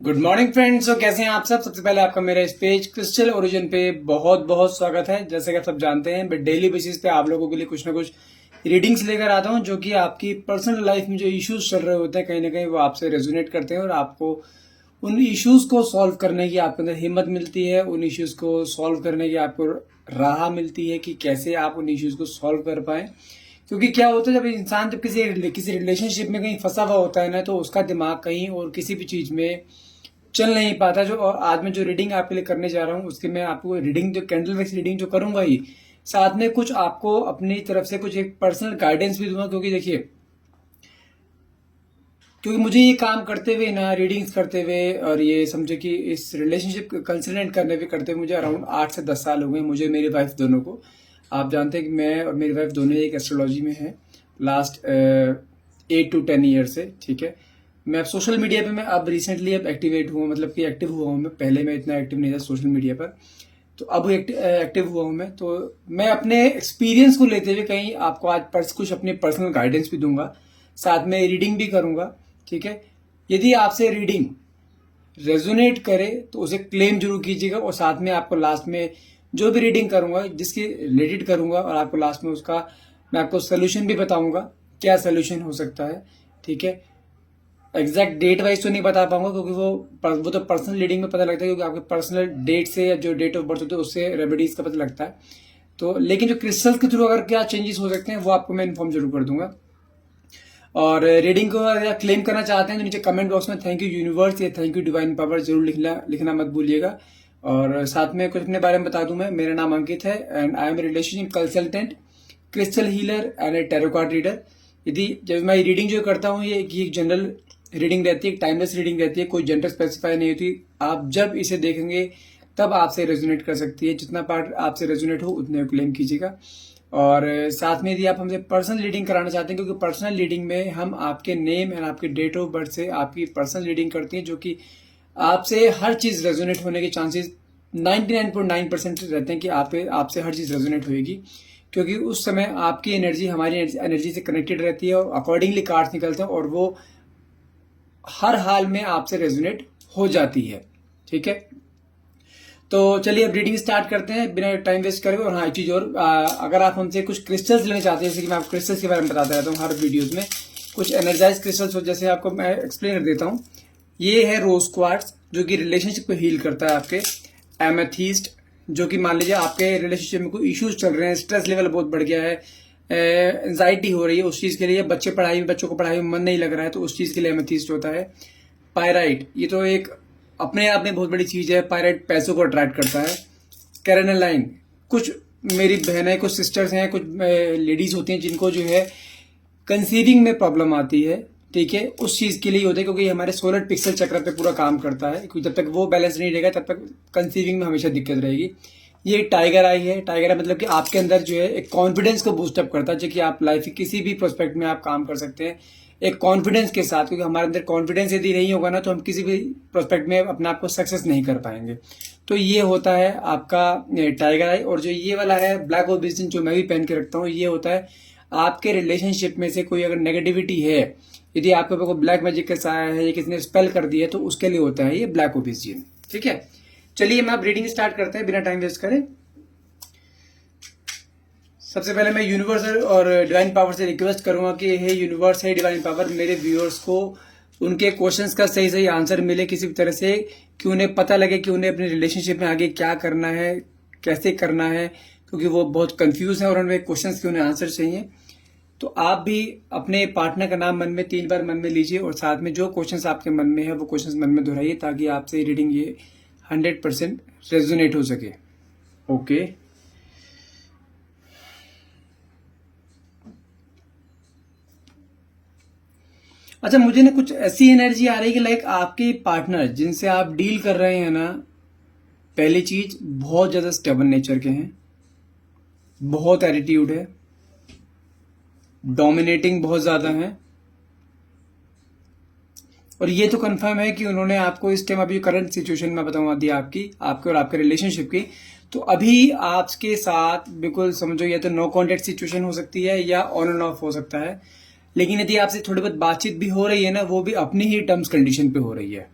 Good morning friends. तो कैसे हैं आप सब। सबसे पहले आपका मेरा इस पेज क्रिस्टल ओरिजिन पे बहुत बहुत स्वागत है। जैसे कि आप सब जानते हैं, मैं डेली बेसिस पे आप लोगों के लिए कुछ ना कुछ रीडिंग्स लेकर आता हूं, जो कि आपकी पर्सनल लाइफ में जो इश्यूज चल रहे होते हैं कहीं ना कहीं वो आपसे रेजोनेट करते हैं और आपको उन इश्यूज को सॉल्व करने की आपके अंदर हिम्मत मिलती है। उन इश्यूज को सॉल्व करने की आपको राह मिलती है कि कैसे आप उन इश्यूज को सॉल्व कर पाए। क्योंकि क्या होता है, जब इंसान जब किसी किसी रिलेशनशिप में कहीं फंसा हुआ होता है ना, तो उसका दिमाग कहीं और किसी भी चीज में चल नहीं पाता। जो और आज मैं जो रीडिंग आपके लिए करने जा रहा हूँ उसके मैं आपको रीडिंग जो कैंडल वैक्स रीडिंग जो करूंगा ही, साथ में कुछ आपको अपनी तरफ से कुछ एक पर्सनल गाइडेंस भी दूंगा। क्योंकि देखिए, क्योंकि मुझे ये काम करते हुए ना, रीडिंग्स करते हुए और ये समझे कि इस रिलेशनशिप कंसल्टेंट करने हुए करते हुए मुझे अराउंड 8 से 10 साल हो गए, मुझे मेरी वाइफ दोनों को। आप जानते हैं कि मैं और मेरी वाइफ दोनों एक एस्ट्रोलॉजी में है लास्ट 8 to 10 ईयर से। ठीक है, मैं अब सोशल मीडिया पे मैं अब रिसेंटली अब एक्टिवेट हुआ, मतलब कि एक्टिव हुआ हूँ मैं। पहले मैं इतना एक्टिव नहीं था सोशल मीडिया पर, तो अब एक्टिव हुआ हूँ मैं। तो मैं अपने एक्सपीरियंस को लेते हुए कहीं आपको आज कुछ अपने पर्सनल गाइडेंस भी दूंगा, साथ में रीडिंग भी करूंगा। ठीक है, यदि आपसे रीडिंग रेजोनेट करे तो उसे क्लेम जरूर कीजिएगा, और साथ में आपको लास्ट में जो भी रीडिंग करूंगा जिसके रिलेटेड करूंगा, और आपको लास्ट में उसका मैं आपको सोल्यूशन भी बताऊंगा, क्या सोल्यूशन हो सकता है। ठीक है, एग्जैक्ट डेट वाइज तो नहीं बता पाऊंगा, क्योंकि वो तो पर्सनल रीडिंग में पता लगता है, क्योंकि आपके पर्सनल डेट से या जो डेट ऑफ बर्थ होते हैं उससे रेमेडीज का पता लगता है। तो लेकिन जो क्रिस्टल्स के थ्रू अगर क्या चेंजेस हो सकते हैं वो आपको मैं इन्फॉर्म जरूर कर दूंगा। और रीडिंग को अगर क्लेम करना चाहते हैं तो नीचे कमेंट बॉक्स में थैंक यू यूनिवर्स या थैंक यू डिवाइन पावर जरूर लिखना मत भूलिएगा। और साथ में कुछ अपने बारे में बता दूं, मैं, मेरा नाम अंकित है and I am relationship consultant, crystal healer and A tarot card reader. यदि जब मैं रीडिंग जो करता हूँ ये एक जनरल रीडिंग रहती है, एक टाइमलेस रीडिंग रहती है, कोई जेंडर स्पेसिफाई नहीं होती। आप जब इसे देखेंगे तब आपसे रेजोनेट कर सकती है, जितना पार्ट आपसे रेजोनेट हो उतने क्लेम कीजिएगा। और साथ में यदि आप हमसे पर्सनल रीडिंग कराना चाहते हैं, क्योंकि पर्सनल रीडिंग में हम आपके नेम एंड आपके डेट ऑफ बर्थ से आपकी पर्सनल रीडिंग करती हैं, जो कि आपसे हर चीज रेजोनेट होने के चांसेस 99.9% रहते हैं कि आपसे हर चीज रेजोनेट होगी। क्योंकि उस समय आपकी एनर्जी हमारी एनर्जी से कनेक्टेड रहती है और अकॉर्डिंगली कार्ड्स निकलते हैं और वो हर हाल में आपसे रेजोनेट हो जाती है। ठीक है, तो चलिए अब रीडिंग स्टार्ट करते हैं बिना टाइम वेस्ट करे। और हाँ, एक चीज और, अगर आप हमसे कुछ क्रिस्टल्स लेना चाहते हैं, जैसे कि मैं आपको क्रिस्टल्स के बारे में बताता रहता हूँ हर वीडियोस में, कुछ एनर्जाइज क्रिस्टल्स हो, जैसे आपको मैं एक्सप्लेन कर देता हूँ। ये है रोज क्वार्ट्ज, जो कि रिलेशनशिप को हील करता है आपके। एमेथीस्ट, जो कि मान लीजिए आपके रिलेशनशिप में कोई इश्यूज चल रहे हैं, स्ट्रेस लेवल बहुत बढ़ गया है, एंजाइटी हो रही है, उस चीज के लिए, बच्चों को पढ़ाई में मन नहीं लग रहा है, तो उस चीज के लिए एमेथीस्ट होता है। पायराइट, ये तो एक अपने आप में बहुत बड़ी चीज है। पायराइट पैसों को अट्रैक्ट करता है। कैरेनालाइन, कुछ मेरी बहन है, कुछ सिस्टर्स हैं, कुछ लेडीज होती हैं जिनको जो है कंसीविंग में प्रॉब्लम आती है। ठीक है, उस चीज के लिए होता है, क्योंकि ये हमारे सोलर पिक्सल चक्र पे पूरा काम करता है। क्योंकि जब तक वो बैलेंस नहीं रहेगा तब तक कंसीविंग में हमेशा दिक्कत रहेगी। ये टाइगर आई है। टाइगर आई मतलब कि आपके अंदर जो है एक कॉन्फिडेंस को बूस्टअप करता है, जो कि आप लाइफ के किसी भी प्रोस्पेक्ट में आप काम कर सकते हैं एक कॉन्फिडेंस के साथ। क्योंकि हमारे अंदर कॉन्फिडेंस यदि नहीं होगा ना, तो हम किसी भी प्रोस्पेक्ट में अपने आप को सक्सेस नहीं कर पाएंगे। तो ये होता है आपका टाइगर आई। और जो ये वाला है ब्लैक ओबिसिन, जो मैं भी पहन के रखता हूँ, ये होता है आपके रिलेशनशिप में से कोई अगर नेगेटिविटी है, यदि आपके ऊपर कोई ब्लैक मैजिक का साया है या किसी ने स्पेल कर दिया है, तो उसके लिए होता है ये ब्लैक ओबिसिन। ठीक है, चलिए हम अब रीडिंग स्टार्ट करते हैं बिना टाइम वेस्ट करें। सबसे पहले मैं यूनिवर्स और डिवाइन पावर से रिक्वेस्ट करूंगा कि हे यूनिवर्स, है डिवाइन पावर, मेरे व्यूअर्स को उनके क्वेश्चंस का सही सही आंसर मिले किसी भी तरह से, कि उन्हें पता लगे कि उन्हें अपने रिलेशनशिप में आगे क्या करना है, कैसे करना है। क्योंकि वो बहुत कंफ्यूज है और उन्हें क्वेश्चंस के उन्हें आंसर चाहिए। तो आप भी अपने पार्टनर का नाम मन में 3 बार मन में लीजिए, और साथ में जो क्वेश्चंस आपके मन में है वो क्वेश्चंस मन में दोहराइए, ताकि आपसे रीडिंग ये 100% रेजोनेट हो सके। ओके, अच्छा, मुझे ना कुछ ऐसी एनर्जी आ रही है कि लाइक आपके पार्टनर जिनसे आप डील कर रहे हैं ना, पहली चीज बहुत ज्यादा स्टेबल नेचर के हैं, बहुत एटीट्यूड है, डोमिनेटिंग बहुत ज्यादा है। और ये तो कंफर्म है कि उन्होंने आपको इस टाइम, अभी करंट सिचुएशन में बताऊंगा दी आपके और आपके रिलेशनशिप की, तो अभी आपके साथ बिल्कुल समझो या तो नो कॉन्टेक्ट सिचुएशन हो सकती है या ऑन एंड ऑफ हो सकता है। लेकिन यदि आपसे थोड़ी बहुत बातचीत भी हो रही है ना, वो भी अपनी ही टर्म्स कंडीशन पे हो रही है।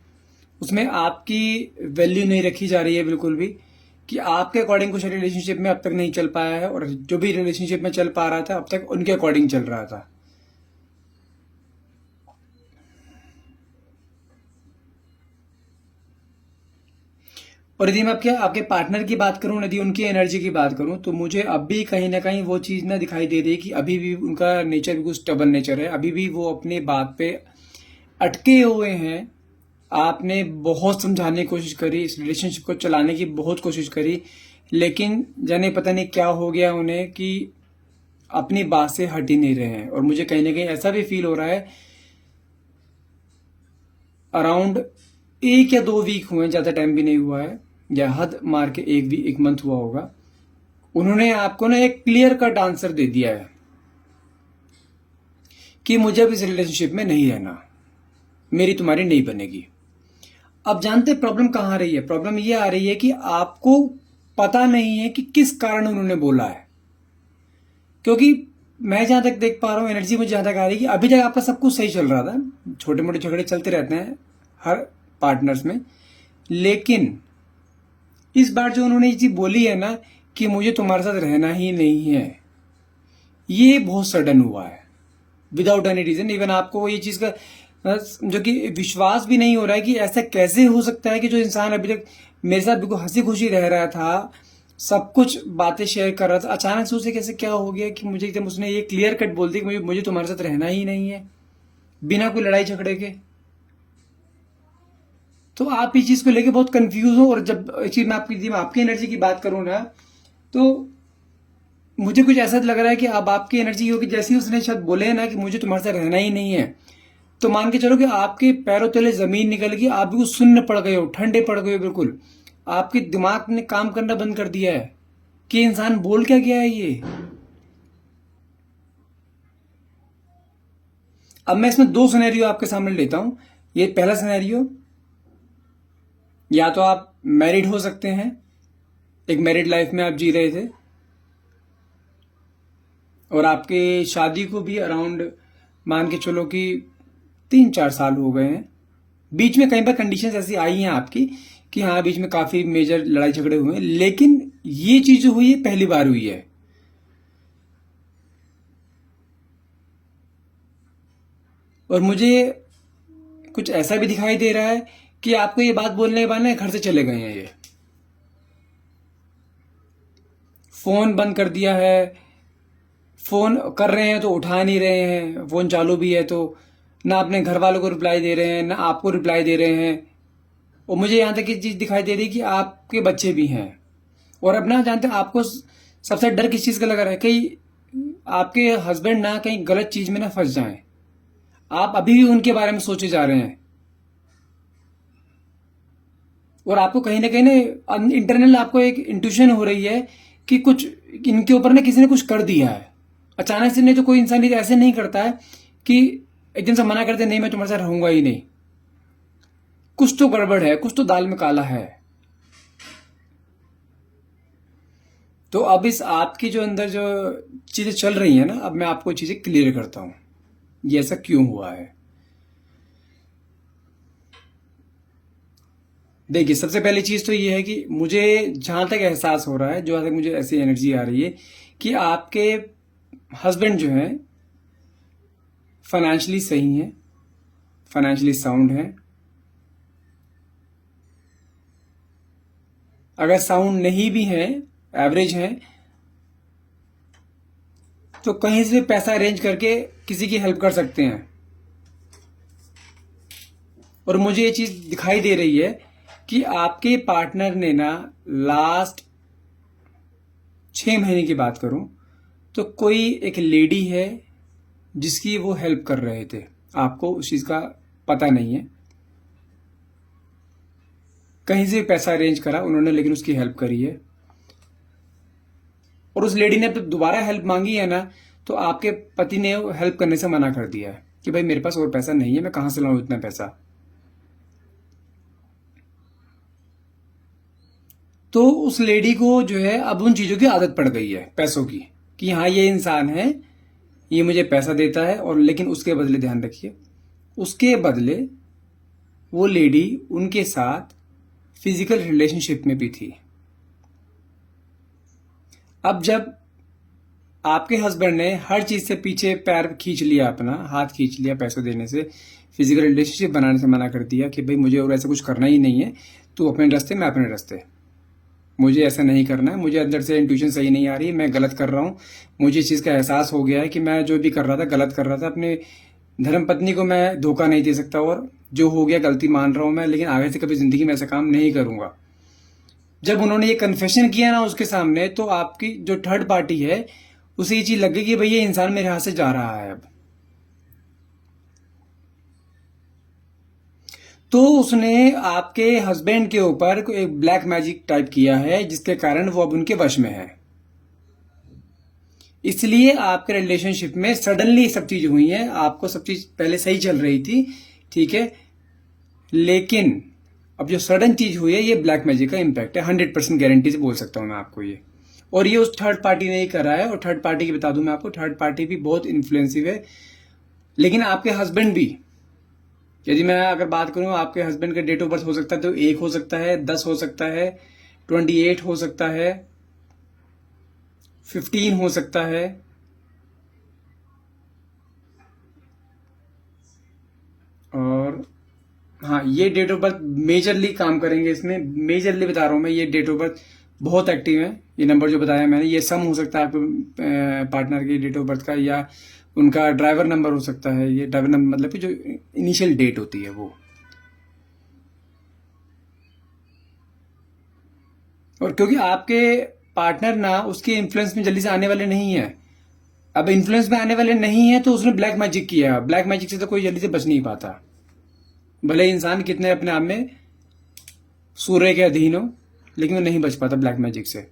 उसमें आपकी वैल्यू नहीं रखी जा रही है बिल्कुल भी, कि आपके अकॉर्डिंग कुछ रिलेशनशिप में अब तक नहीं चल पाया है, और जो भी रिलेशनशिप में चल पा रहा था अब तक उनके अकॉर्डिंग चल रहा था। और यदि मैं आपके पार्टनर की बात करूं, यदि उनकी एनर्जी की बात करूं, तो मुझे अब भी कहीं ना कहीं वो चीज़ ना दिखाई दे रही है कि अभी भी उनका नेचर भी कुछ स्टबन नेचर है, अभी भी वो अपनी बात पे अटके हुए हैं। आपने बहुत समझाने की कोशिश करी, इस रिलेशनशिप को चलाने की बहुत कोशिश करी, लेकिन जाने पता नहीं क्या हो गया उन्हें कि अपनी बात से हट ही नहीं रहे हैं। और मुझे कहीं ना कहीं ऐसा भी फील हो रहा है, अराउंड 1 या 2 वीक हुए, ज़्यादा टाइम भी नहीं हुआ है, या हद मार के 1 मंथ हुआ होगा, उन्होंने आपको ना एक क्लियर कट आंसर दे दिया है कि मुझे अब इस रिलेशनशिप में नहीं रहना, मेरी तुम्हारी नहीं बनेगी। अब जानते प्रॉब्लम कहाँ आ रही है? प्रॉब्लम ये आ रही है कि आपको पता नहीं है कि किस कारण उन्होंने बोला है। क्योंकि मैं जहां तक देख पा रहा हूं, एनर्जी मुझे जहां तक आ रही है कि अभी तक आपका सब कुछ सही चल रहा था, छोटे मोटे झगड़े चलते रहते हैं हर पार्टनर्स में, लेकिन इस बार जो उन्होंने ये चीज बोली है ना कि मुझे तुम्हारे साथ रहना ही नहीं है, ये बहुत सडन हुआ है, विदाउट एनी रीजन। इवन आपको ये चीज का जो कि विश्वास भी नहीं हो रहा है कि ऐसा कैसे हो सकता है कि जो इंसान अभी तक मेरे साथ बिल्कुल हंसी खुशी रह रहा था, सब कुछ बातें शेयर कर रहा था, अचानक से उसे कैसे क्या हो गया कि मुझे एकदम उसने ये क्लियर कट बोल दिया कि मुझे तुम्हारे साथ रहना ही नहीं है, बिना कोई लड़ाई झगड़े के। तो आप इस चीज को लेके बहुत कंफ्यूज हो। और जब चीज मैं आपकी एनर्जी की बात करूं ना, तो मुझे कुछ ऐसा लग रहा है कि अब आपकी एनर्जी होगी, जैसे ही उसने शायद बोले ना कि मुझे तुम्हारे साथ रहना ही नहीं है, तो मान के चलो कि आपके पैरों तले जमीन निकल गई, आप बिल्कुल शून्य पड़ गए हो, ठंडे पड़ गए हो बिल्कुल। आपके दिमाग ने काम करना बंद कर दिया है कि इंसान बोल क्या गया है ये। अब मैं इसमें 2 सिनेरियो आपके सामने लेता हूं। ये पहला सिनेरियो, या तो आप मैरिड हो सकते हैं, एक मैरिड लाइफ में आप जी रहे थे, और आपके शादी को भी अराउंड मान के चलो कि 3-4 साल हो गए हैं। बीच में कई बार कंडीशंस ऐसी आई हैं आपकी कि हाँ बीच में काफी मेजर लड़ाई झगड़े हुए हैं, लेकिन ये चीज जो हुई है पहली बार हुई है। और मुझे कुछ ऐसा भी दिखाई दे रहा है कि आपको ये बात बोलने के बाद ना घर से चले गए हैं, ये फोन बंद कर दिया है, फोन कर रहे हैं तो उठा नहीं रहे हैं, फोन चालू भी है तो ना अपने घर वालों को रिप्लाई दे रहे हैं, ना आपको रिप्लाई दे रहे हैं। और मुझे यहां तक ये चीज दिखाई दे रही है कि आपके बच्चे भी हैं। और अब ना जानते हैं आपको सबसे डर किस चीज का लग रहा है, कहीं आपके हस्बैंड ना कहीं गलत चीज में ना फंस जाएं। आप अभी भी उनके बारे में सोचे जा रहे हैं, और आपको कहीं ना इंटरनल आपको एक इंट्यूशन हो रही है कि कुछ इनके ऊपर ना किसी ने कुछ कर दिया है अचानक से। नहीं तो कोई इंसान ऐसे नहीं करता है कि एकदम से मना करते नहीं मैं तुम्हारे साथ रहूंगा ही नहीं, कुछ तो गड़बड़ है, कुछ तो दाल में काला है। तो अब इस आपकी जो अंदर जो चीजें चल रही है ना, अब मैं आपको चीजें क्लियर करता हूं ये ऐसा क्यों हुआ है। देखिए, सबसे पहली चीज तो ये है कि मुझे जहां तक एहसास हो रहा है, जहां तक मुझे ऐसी एनर्जी आ रही है कि आपके हस्बैंड जो है फाइनेंशियली सही है, फाइनेंशियली साउंड है। अगर साउंड नहीं भी है, एवरेज है, तो कहीं से पैसा अरेंज करके किसी की हेल्प कर सकते हैं। और मुझे ये चीज दिखाई दे रही है कि आपके पार्टनर ने ना लास्ट 6 महीने की बात करूं तो कोई एक लेडी है जिसकी वो हेल्प कर रहे थे, आपको उस चीज का पता नहीं है, कहीं से पैसा अरेंज करा उन्होंने, लेकिन उसकी हेल्प करी है। और उस लेडी ने जब दोबारा हेल्प मांगी है ना, तो आपके पति ने हेल्प करने से मना कर दिया है कि भाई मेरे पास और पैसा नहीं है, मैं कहां से लाऊं इतना पैसा। तो उस लेडी को जो है अब उन चीजों की आदत पड़ गई है, पैसों की, कि हाँ ये इंसान है, ये मुझे पैसा देता है, और लेकिन उसके बदले ध्यान रखिए, उसके बदले वो लेडी उनके साथ फिजिकल रिलेशनशिप में भी थी। अब जब आपके हस्बैंड ने हर चीज से पीछे पैर खींच लिया, अपना हाथ खींच लिया पैसे देने से, फिजिकल रिलेशनशिप बनाने से मना कर दिया कि भाई मुझे और ऐसा कुछ करना ही नहीं है, तू अपने रास्ते मैं अपने रास्ते, मुझे ऐसा नहीं करना है, मुझे अंदर से इंट्यूशन सही नहीं आ रही, मैं गलत कर रहा हूँ, मुझे इस चीज़ का एहसास हो गया है कि मैं जो भी कर रहा था गलत कर रहा था, अपने धर्म पत्नी को मैं धोखा नहीं दे सकता और जो हो गया गलती मान रहा हूँ मैं, लेकिन आगे से कभी जिंदगी में ऐसा काम नहीं करूंगा। जब उन्होंने ये कन्फेशन किया ना उसके सामने, तो आपकी जो थर्ड पार्टी है उसे ये चीज लग गई कि भाई ये इंसान मेरे हाथ से जा रहा है अब। तो उसने आपके हस्बैंड के ऊपर एक ब्लैक मैजिक टाइप किया है, जिसके कारण वो अब उनके वश में है। इसलिए आपके रिलेशनशिप में सडनली सब चीज हुई है। आपको सब चीज पहले सही चल रही थी, ठीक है, लेकिन अब जो सडन चीज हुई है ये ब्लैक मैजिक का इम्पैक्ट है। 100% गारंटी से बोल सकता हूं मैं आपको ये। और ये उस थर्ड पार्टी ने ही करा है। और थर्ड पार्टी की बता दूं मैं आपको, थर्ड पार्टी भी बहुत इन्फ्लुएंसिव है। लेकिन आपके हस्बैंड भी, यदि मैं अगर बात करूं, आपके हस्बैंड का डेट ऑफ बर्थ हो सकता है तो 1 हो सकता है, 10 हो सकता है, 28 हो सकता है, 15 हो सकता है, और हाँ, ये डेट ऑफ बर्थ मेजरली काम करेंगे इसमें। मेजरली बता रहा हूं मैं, ये डेट ऑफ बर्थ बहुत एक्टिव है। ये नंबर जो बताया मैंने, ये सम हो सकता है आपके पार्टनर की डेट ऑफ बर्थ का, या उनका ड्राइवर नंबर हो सकता है। ये ड्राइवर नंबर मतलब कि जो इनिशियल डेट होती है वो। और क्योंकि आपके पार्टनर ना उसके इन्फ्लुएंस में जल्दी से आने वाले नहीं है, अब इन्फ्लुएंस में आने वाले नहीं है तो उसने ब्लैक मैजिक किया। ब्लैक मैजिक से तो कोई जल्दी से बच नहीं पाता, भले इंसान कितने अपने आप में सूर्य के अधीन हो, लेकिन वो नहीं बच पाता ब्लैक मैजिक से।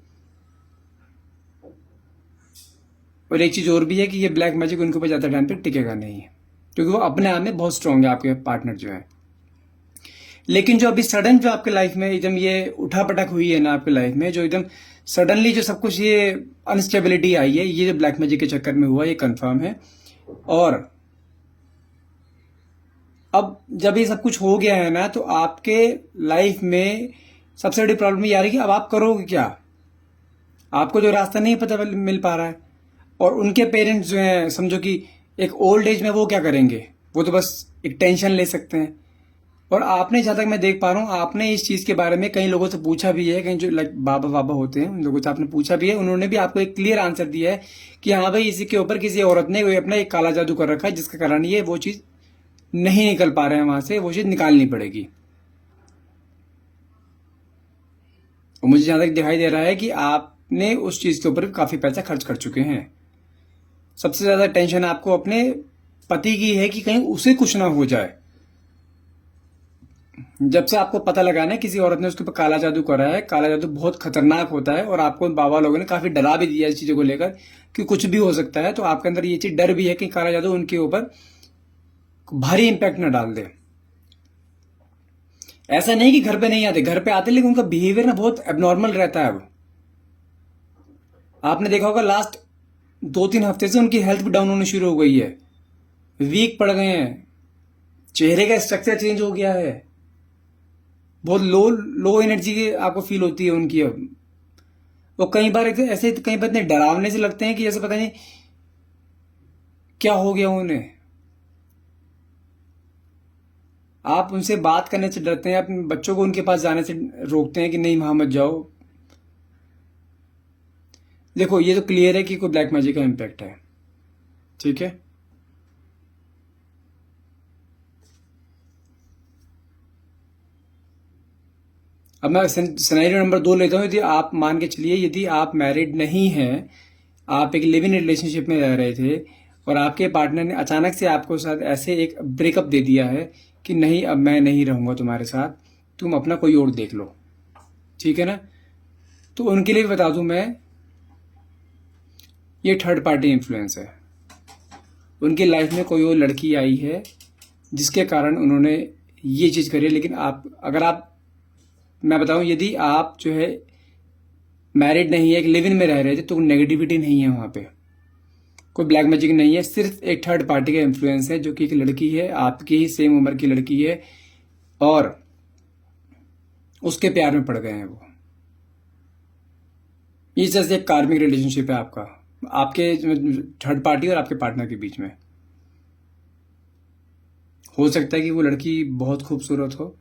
और एक चीज और भी है कि ये ब्लैक मैजिक उनके ऊपर ज्यादा टाइम पे टिकेगा नहीं है, क्योंकि वो अपने आप में बहुत स्ट्रांग है आपके पार्टनर जो है। लेकिन जो अभी सडन जो आपके लाइफ में एकदम ये उठापटक हुई है ना आपके लाइफ में, जो एकदम सडनली जो सब कुछ ये अनस्टेबिलिटी आई है, ये जो ब्लैक मैजिक के चक्कर में हुआ, ये कंफर्म है। और अब जब ये सब कुछ हो गया है ना, तो आपके लाइफ में सबसे बड़ी प्रॉब्लम ये आ रही है कि अब आप करोगे क्या। आपको जो रास्ता नहीं पता मिल पा रहा है। और उनके पेरेंट्स जो हैं, समझो कि एक ओल्ड एज में वो क्या करेंगे, वो तो बस एक टेंशन ले सकते हैं। और आपने, जहां तक मैं देख पा रहा हूं, आपने इस चीज के बारे में कई लोगों से पूछा भी है, कहीं जो लाइक बाबा बाबा होते हैं उन लोगों से आपने पूछा भी है, उन्होंने भी आपको एक क्लियर आंसर दिया है कि हाँ भाई, इसी के ऊपर किसी औरत ने कोई अपना एक काला जादू कर रखा है, जिसके कारण ये वो चीज नहीं निकल पा रहे हैं वहां से, वो चीज निकालनी पड़ेगी। और मुझे जहां तक दिखाई दे रहा है कि आपने उस चीज के ऊपर काफी पैसा खर्च कर चुके हैं। सबसे ज्यादा टेंशन आपको अपने पति की है कि कहीं उसे कुछ ना हो जाए। जब से आपको पता लगा ना किसी औरत ने उसके ऊपर काला जादू करा है, काला जादू बहुत खतरनाक होता है, और आपको बाबा लोगों ने काफी डरा भी दिया इस चीजों को लेकर कि कुछ भी हो सकता है। तो आपके अंदर ये चीज डर भी है कि काला जादू उनके ऊपर भारी इंपैक्ट ना डाल दे। ऐसा नहीं कि घर पे नहीं आते, घर पे आते, लेकिन उनका बिहेवियर ना बहुत एबनॉर्मल रहता है। अब आपने देखा होगा लास्ट 2-3 हफ्ते से उनकी हेल्थ भी डाउन होनी शुरू हो गई है, वीक पड़ गए हैं, चेहरे का स्ट्रक्चर चेंज हो गया है, बहुत लो लो एनर्जी की आपको फील होती है उनकी। अब वो कई बार ऐसे, कई बार इतने डरावने से लगते हैं कि जैसे पता नहीं क्या हो गया उन्हें। आप उनसे बात करने से डरते हैं, अपने बच्चों को उनके पास जाने से रोकते हैं कि नहीं वहां मत जाओ। देखो, ये तो क्लियर है कि कोई ब्लैक मैजिक का इम्पैक्ट है, ठीक है। अब मैं सिनेरियो नंबर 2 लेता हूं। यदि आप मान के चलिए, यदि आप मैरिड नहीं हैं, आप एक लिव इन रिलेशनशिप में रह रहे थे, और आपके पार्टनर ने अचानक से आपको साथ ऐसे एक ब्रेकअप दे दिया है कि नहीं, अब मैं नहीं रहूंगा तुम्हारे साथ, तुम अपना कोई और देख लो, ठीक है ना। तो उनके लिए बता दूं मैं, ये थर्ड पार्टी इन्फ्लुएंस है। उनकी लाइफ में कोई और लड़की आई है जिसके कारण उन्होंने ये चीज करी है। लेकिन आप मैं बताऊं, यदि आप जो है मैरिड नहीं है, एक लिव इन में रह रहे थे, तो नेगेटिविटी नहीं है वहां पे, कोई ब्लैक मैजिक नहीं है, सिर्फ एक थर्ड पार्टी का इन्फ्लुएंस है, जो कि एक लड़की है, आपकी ही सेम उम्र की लड़की है, और उसके प्यार में पड़ गए हैं वो। इस तरह से एक कार्मिक रिलेशनशिप है आपका, आपके थर्ड पार्टी और आपके पार्टनर के बीच में। हो सकता है कि वो लड़की बहुत खूबसूरत हो,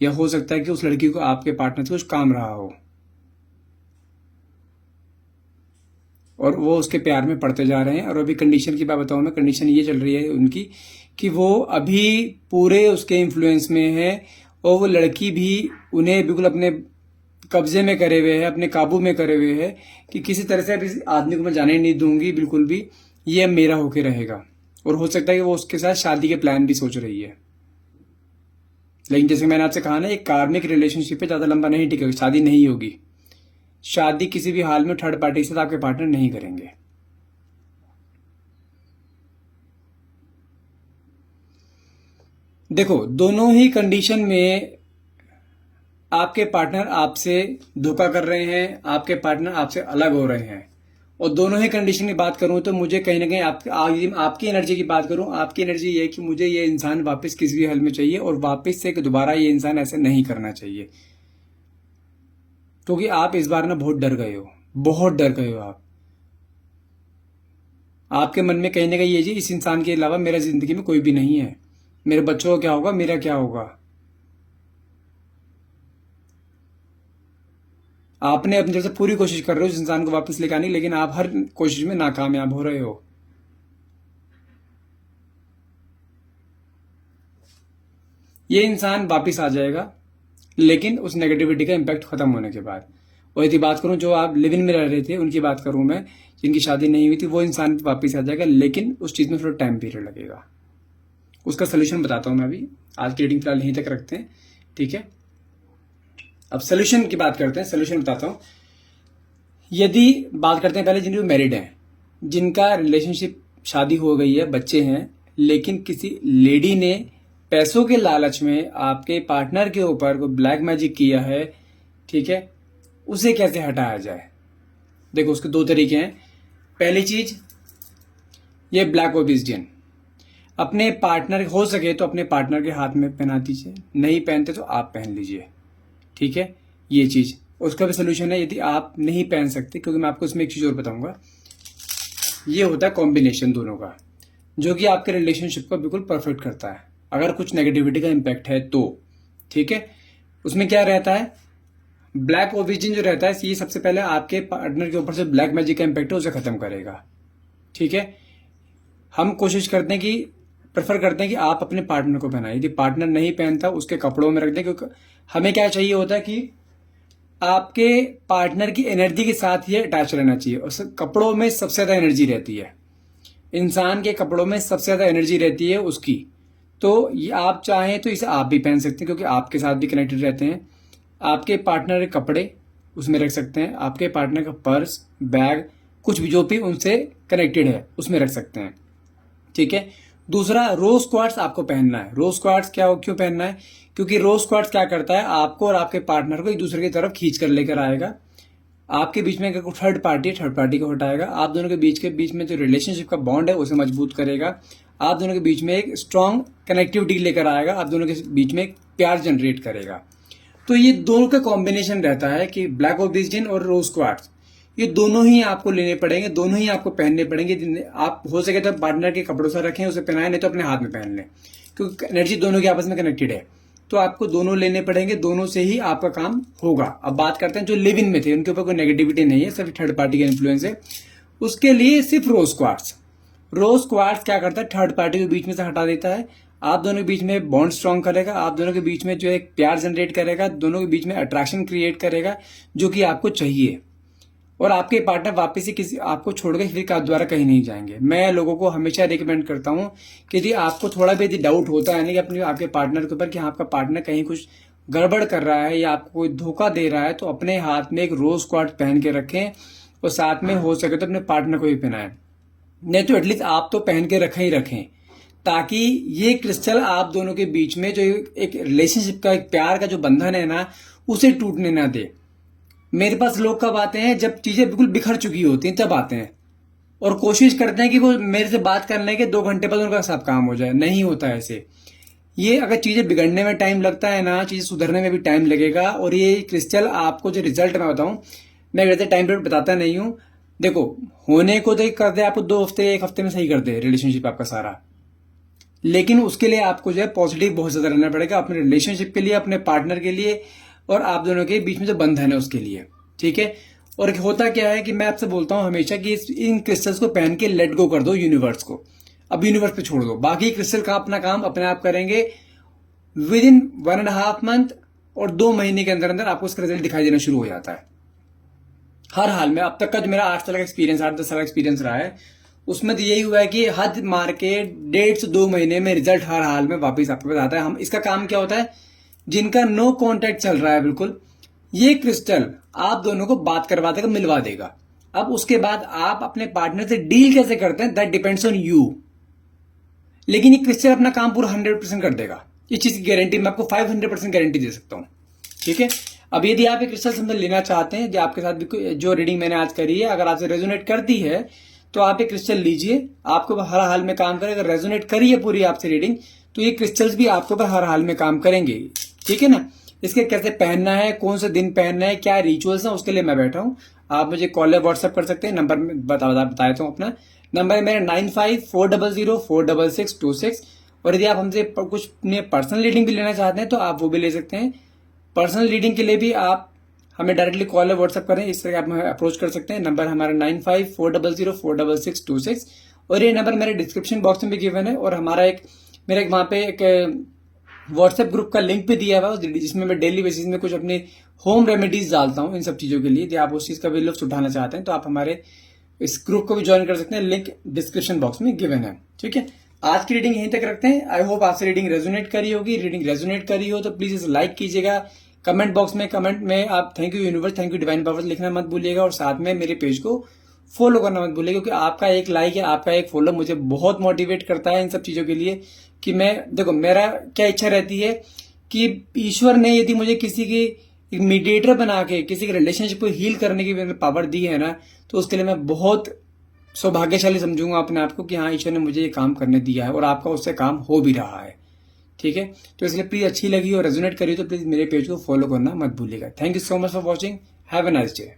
या हो सकता है कि उस लड़की को आपके पार्टनर से कुछ काम रहा हो और वो उसके प्यार में पड़ते जा रहे हैं। और अभी कंडीशन की बात बताऊं मैं, कंडीशन ये चल रही है उनकी कि वो अभी पूरे उसके इन्फ्लुएंस में है और वो लड़की भी उन्हें बिल्कुल अपने कब्जे में करे हुए है, अपने काबू में करे हुए है कि किसी तरह से अब इस आदमी को मैं जाने नहीं दूंगी बिल्कुल भी, ये मेरा होके रहेगा। और हो सकता है कि वो उसके साथ शादी के प्लान भी सोच रही है। लेकिन जैसे मैंने आपसे कहा ना, एक कार्मिक रिलेशनशिप पे ज्यादा लंबा नहीं टिकेगा, शादी नहीं होगी। शादी किसी भी हाल में थर्ड पार्टी के साथ आपके पार्टनर नहीं करेंगे। देखो, दोनों ही कंडीशन में आपके पार्टनर आपसे धोखा कर रहे हैं, आपके पार्टनर आपसे अलग हो रहे हैं। और दोनों ही कंडीशन की बात करूं तो मुझे कहीं ना कहीं आपकी एनर्जी की बात करूं, आपकी एनर्जी ये है कि मुझे ये इंसान वापस किसी भी हाल में चाहिए और वापस से दोबारा ये इंसान ऐसे नहीं करना चाहिए। क्योंकि आप इस बार ना बहुत डर गए हो, बहुत डर गए हो आप। आपके मन में कहीं ना कहीं ये जी, इस इंसान के अलावा मेरा जिंदगी में कोई भी नहीं है, मेरे बच्चों का क्या होगा, मेरा क्या होगा। आपने अपनी तरफ से पूरी कोशिश कर रहे हो इस इंसान को वापस लेकर आने की, लेकिन आप हर कोशिश में नाकामयाब हो रहे हो। ये इंसान वापस आ जाएगा, लेकिन उस नेगेटिविटी का इम्पैक्ट खत्म होने के बाद। और यदि बात करूं जो आप लिव इन में रह रहे थे उनकी बात करूं मैं, जिनकी शादी नहीं हुई थी, वो इंसान वापस आ जाएगा, लेकिन उस चीज में थोड़ा टाइम पीरियड लगेगा। उसका सोल्यूशन बताता हूं मैं अभी। आज की रीडिंग फिलहाल यहीं तक रखते हैं, ठीक है। अब सोल्यूशन की बात करते हैं, सोल्यूशन बताता हूं। यदि बात करते हैं पहले जिन मैरिड हैं, जिनका रिलेशनशिप शादी हो गई है, बच्चे हैं, लेकिन किसी लेडी ने पैसों के लालच में आपके पार्टनर के ऊपर कोई ब्लैक मैजिक किया है, ठीक है, उसे कैसे हटाया जाए। देखो, उसके दो तरीके हैं। पहली चीज, ये ब्लैक ओबिसिडियन अपने पार्टनर, हो सके तो अपने पार्टनर के हाथ में पहना दीजिए, नहीं पहनते तो आप पहन लीजिए, ठीक है। ये चीज, उसका भी सोल्यूशन है। यदि आप नहीं पहन सकते, क्योंकि मैं आपको इसमें एक चीज और बताऊंगा, ये होता है कॉम्बिनेशन दोनों का, जो कि आपके रिलेशनशिप को बिल्कुल परफेक्ट करता है अगर कुछ नेगेटिविटी का इम्पैक्ट है तो, ठीक है। उसमें क्या रहता है, ब्लैक ओबिसिडियन जो रहता है, ये सबसे पहले आपके पार्टनर के ऊपर से ब्लैक मैजिक का इम्पैक्ट है उसे खत्म करेगा, ठीक है। हम कोशिश करते हैं कि, प्रेफर करते हैं कि आप अपने पार्टनर को पहनाए। यदि पार्टनर नहीं पहनता, उसके कपड़ों में रख दें, क्योंकि हमें क्या चाहिए होता है कि आपके पार्टनर की एनर्जी के साथ ये अटैच रहना चाहिए। और कपड़ों में सबसे ज्यादा एनर्जी रहती है, इंसान के कपड़ों में सबसे ज्यादा एनर्जी रहती है उसकी। तो ये आप चाहें तो इसे आप भी पहन सकते हैं, क्योंकि आपके साथ भी कनेक्टेड रहते हैं। आपके पार्टनर के कपड़े उसमें रख सकते हैं, आपके पार्टनर का पर्स, बैग, कुछ भी जो भी उनसे कनेक्टेड है उसमें रख सकते हैं, ठीक है। दूसरा, रोज क्वार्ट्स आपको पहनना है। रोज क्वार्ट्स क्यों पहनना है, क्योंकि रोज क्वार्ट्स क्या करता है, आपको और आपके पार्टनर को एक दूसरे की तरफ खींच कर लेकर आएगा। आपके बीच में अगर थर्ड पार्टी को हटाएगा, आप दोनों के बीच में जो रिलेशनशिप का बॉन्ड है उसे मजबूत करेगा। आप दोनों के बीच में एक स्ट्रांग कनेक्टिविटी लेकर आएगा, आप दोनों के बीच में एक प्यार जनरेट करेगा। तो ये दोनों का कॉम्बिनेशन रहता है कि ब्लैक ओबिसिडियन और रोज क्वार्ट्स, ये दोनों ही आपको लेने पड़ेंगे, दोनों ही आपको पहनने पड़ेंगे। आप हो सके तो पार्टनर के कपड़ों से रखें, उसे पहनाएं, नहीं तो अपने हाथ में पहन लें, क्योंकि एनर्जी दोनों के आपस में कनेक्टेड है। तो आपको दोनों लेने पड़ेंगे, दोनों से ही आपका काम होगा। अब बात करते हैं जो लिव इन में थे, उनके ऊपर कोई नेगेटिविटी नहीं है, सिर्फ थर्ड पार्टी का इन्फ्लुएंस है। उसके लिए सिर्फ रोज क्वार्ट्स क्या करता है, थर्ड पार्टी को बीच में से हटा देता है, आप दोनों के बीच में बॉन्ड स्ट्रांग करेगा, आप दोनों के बीच में जो एक प्यार जनरेट करेगा, दोनों के बीच में अट्रैक्शन क्रिएट करेगा जो कि आपको चाहिए। और आपके पार्टनर वापस ही किसी आपको छोड़कर किसी का द्वारा कहीं नहीं जाएंगे। मैं लोगों को हमेशा रिकमेंड करता हूं कि यदि आपको थोड़ा भी यदि डाउट होता है ना कि अपने आपके पार्टनर के ऊपर कि आपका पार्टनर कहीं कुछ गड़बड़ कर रहा है या आपको कोई धोखा दे रहा है, तो अपने हाथ में एक रोज क्वार्ट्स पहन के रखें और साथ में हो सके तो अपने पार्टनर को भी पहनाएं। नहीं तो एटलीस्ट आप तो पहन के रखें, ताकि ये क्रिस्टल आप दोनों के बीच में जो एक रिलेशनशिप का, एक प्यार का जो बंधन है ना, उसे टूटने ना दे। मेरे पास लोग कब आते हैं, जब चीजें बिल्कुल बिखर चुकी होती हैं तब आते हैं और कोशिश करते हैं कि वो मेरे से बात करने के 2 घंटे बाद उनका सब काम हो जाए। नहीं होता ऐसे। ये अगर चीजें बिगड़ने में टाइम लगता है ना, चीजें सुधरने में भी टाइम लगेगा। और ये क्रिस्टल आपको जो रिजल्ट मैं बताऊं, मैं वैसे टाइम पीरियड बताता नहीं हूं। देखो, होने को तो कर दे आपको 2 हफ्ते 1 हफ्ते में सही कर दे रिलेशनशिप आपका सारा, लेकिन उसके लिए आपको जो है पॉजिटिव बहुत ज्यादा रहना पड़ेगा अपने रिलेशनशिप के लिए, अपने पार्टनर के लिए, और आप दोनों के बीच में जो बंधन है उसके लिए। ठीक है। और होता क्या है कि मैं आपसे बोलता हूं हमेशा कि इन क्रिस्टल्स को पहन के लेट गो कर दो यूनिवर्स को, अब यूनिवर्स पे छोड़ दो, बाकी क्रिस्टल का अपना काम अपने आप करेंगे। विद इन 1.5 मंथ और 2 महीने के अंदर अंदर आपको उसका रिजल्ट दिखाई देना शुरू हो जाता है। हर हाल में अब तक का जो मेरा 8 साल का एक्सपीरियंस, 8-10 साल का एक्सपीरियंस रहा है, उसमें तो यही हुआ है कि हद मार के 1.5 से 2 महीने में रिजल्ट हर हाल में वापस आपके पास आता है। हम इसका काम क्या होता है, जिनका नो कांटेक्ट चल रहा है बिल्कुल, ये क्रिस्टल आप दोनों को बात करवा देगा, मिलवा देगा। अब उसके बाद आप अपने पार्टनर से डील कैसे करते हैं, दैट डिपेंड्स ऑन यू। लेकिन ये क्रिस्टल अपना काम पूरा 100% कर देगा। इस चीज की गारंटी मैं आपको 500% गारंटी दे सकता हूं। ठीक है। अब यदि आप एक क्रिस्टल समझ लेना चाहते हैं, जो आपके साथ भी जो रीडिंग मैंने आज करी है, अगर आपसे रेजोनेट करती है तो आप एक क्रिस्टल लीजिए, आपको हर हाल में काम करेगा। अगर रेजोनेट करी है पूरी आपसे रीडिंग, तो ये क्रिस्टल्स भी आपके ऊपर हर हाल में काम करेंगे। ठीक है ना। इसके कैसे पहनना है, कौन से दिन पहनना है, क्या रिचुअल्स है, उसके लिए मैं बैठा हूं। आप मुझे कॉल या व्हाट्सएप कर सकते हैं। नंबर में बता देता हूं अपना। नंबर है मेरा 9540046626। और यदि आप हमसे कुछ पर्सनल रीडिंग भी लेना चाहते हैं तो आप वो भी ले सकते हैं। पर्सनल रीडिंग के लिए भी आप हमें डायरेक्टली कॉल या व्हाट्सएप करें, इस तरह आप हमें अप्रोच कर सकते हैं। नंबर हमारा 9540046626। और ये नंबर मेरे डिस्क्रिप्शन बॉक्स में भी गिवन है, और मेरा एक वहां पे एक व्हाट्सएप ग्रुप का लिंक भी दिया हुआ है, जिसमें मैं डेली बेसिस में कुछ अपने होम रेमेडीज डालता हूं इन सब चीजों के लिए। यदि आप उस चीज का भी लुत्फ उठाना चाहते हैं तो आप हमारे इस ग्रुप को भी ज्वाइन कर सकते हैं, लिंक डिस्क्रिप्शन बॉक्स में गिवन है। ठीक है। आज की रीडिंग यहीं तक रखते हैं। आई होप आपसे रीडिंग रेजोनेट करी होगी। रीडिंग रेजोनेट करी हो तो प्लीज इसे लाइक कीजिएगा। कमेंट बॉक्स में कमेंट में आप thank you universe, thank you divine powers लिखना मत भूलिएगा। और साथ में मेरे पेज को फॉलो करना मत भूलिएगा, क्योंकि आपका एक लाइक या आपका एक फॉलो मुझे बहुत मोटिवेट करता है इन सब चीजों के लिए। कि मैं देखो, मेरा क्या इच्छा रहती है कि ईश्वर ने यदि मुझे किसी की एक मीडिएटर बना के किसी के रिलेशनशिप को हील करने की पावर दी है ना, तो उसके लिए मैं बहुत सौभाग्यशाली समझूंगा अपने आप को कि हाँ, ईश्वर ने मुझे ये काम करने दिया है और आपका उससे काम हो भी रहा है। ठीक है। तो इसलिए प्लीज अच्छी लगी और रेजोनेट करी तो प्लीज मेरे पेज को फॉलो करना मत भूलिएगा। Thank you so much for watching. Have a nice day.